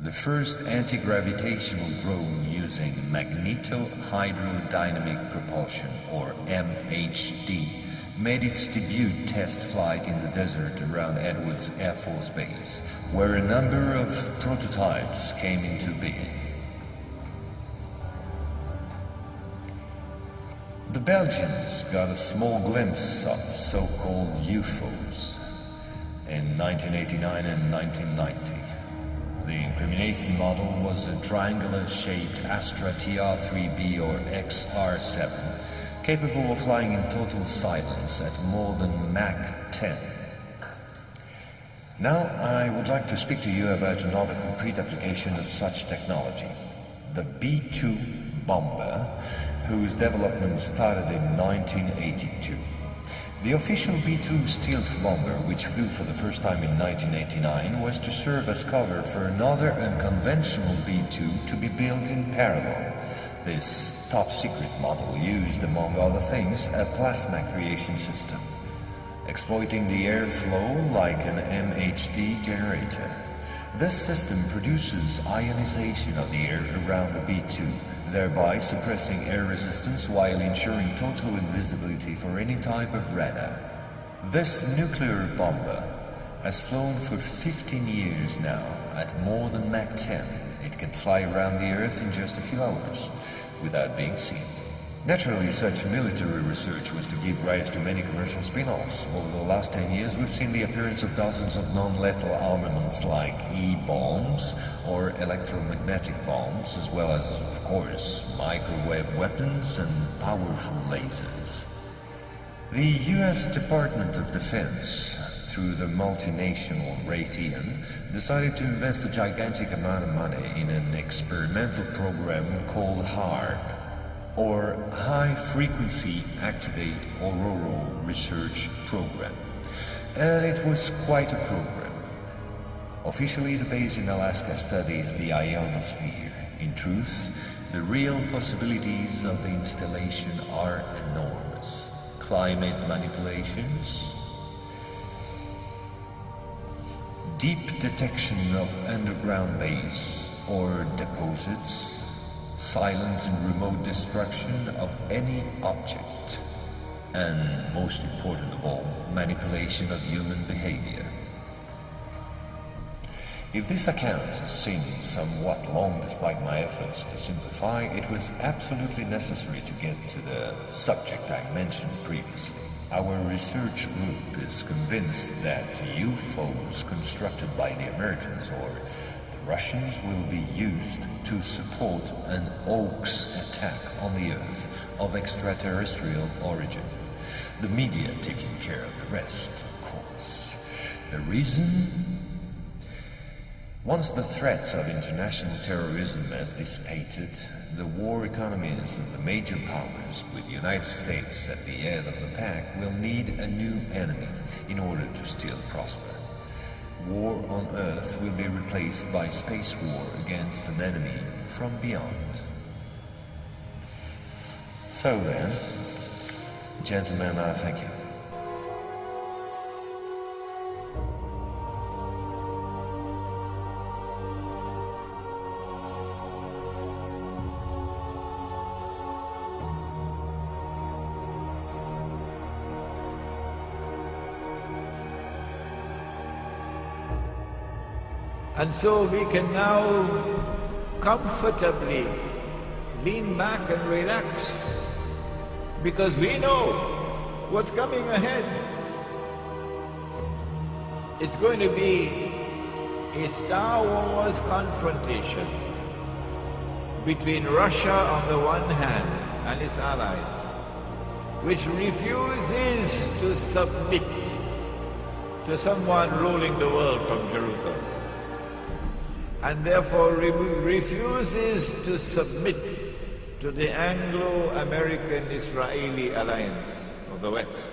The first anti-gravitational drone using magneto-hydrodynamic propulsion, or MHD, made its debut test flight in the desert around Edwards Air Force Base, where a number of prototypes came into being. The Belgians got a small glimpse of so-called UFOs in 1989 and 1990. The incriminating model was a triangular-shaped Astra TR-3B or XR-7, capable of flying in total silence at more than Mach 10. Now I would like to speak to you about another concrete application of such technology, the P2 bomber, whose development started in 1982. The official P2 stealth bomber, which flew for the first time in 1989, was to serve as cover for another unconventional P2 to be built in parallel. This top-secret model used, among other things, a plasma creation system, exploiting the airflow like an MHD generator. This system produces ionization of the air around the P2, thereby suppressing air resistance while ensuring total invisibility for any type of radar. This nuclear bomber has flown for 15 years now at more than Mach 10. It can fly around the Earth in just a few hours without being seen. Naturally, such military research was to give rise to many commercial spin-offs. Over the last 10 years, we've seen the appearance of dozens of non-lethal armaments like E-bombs or electromagnetic bombs, as well as, of course, microwave weapons and powerful lasers. The US Department of Defense, through the multinational Raytheon, decided to invest a gigantic amount of money in an experimental program called HAARP, or High Frequency Activate Auroral Research Program. And it was quite a program. Officially, the base in Alaska studies the ionosphere. In truth, the real possibilities of the installation are enormous. Climate manipulations, deep detection of underground base or deposits, silent and remote destruction of any object, and most important of all, manipulation of human behavior. If this account seems somewhat long despite my efforts to simplify, it was absolutely necessary to get to the subject I mentioned previously. Our research group is convinced that UFOs constructed by the Americans or Russians will be used to support an hoax attack on the Earth of extraterrestrial origin. The media taking care of the rest, of course. The reason? Once the threats of international terrorism has dissipated, the war economies of the major powers, with the United States at the head of the pack, will need a new enemy in order to still prosper. War on Earth will be replaced by space war against an enemy from beyond. So then, gentlemen, I thank you. And so we can now comfortably lean back and relax, because we know what's coming ahead. It's going to be a Star Wars confrontation between Russia on the one hand and its allies, which refuses to submit to someone ruling the world from Jerusalem, and therefore refuses to submit to the Anglo-American-Israeli alliance of the West.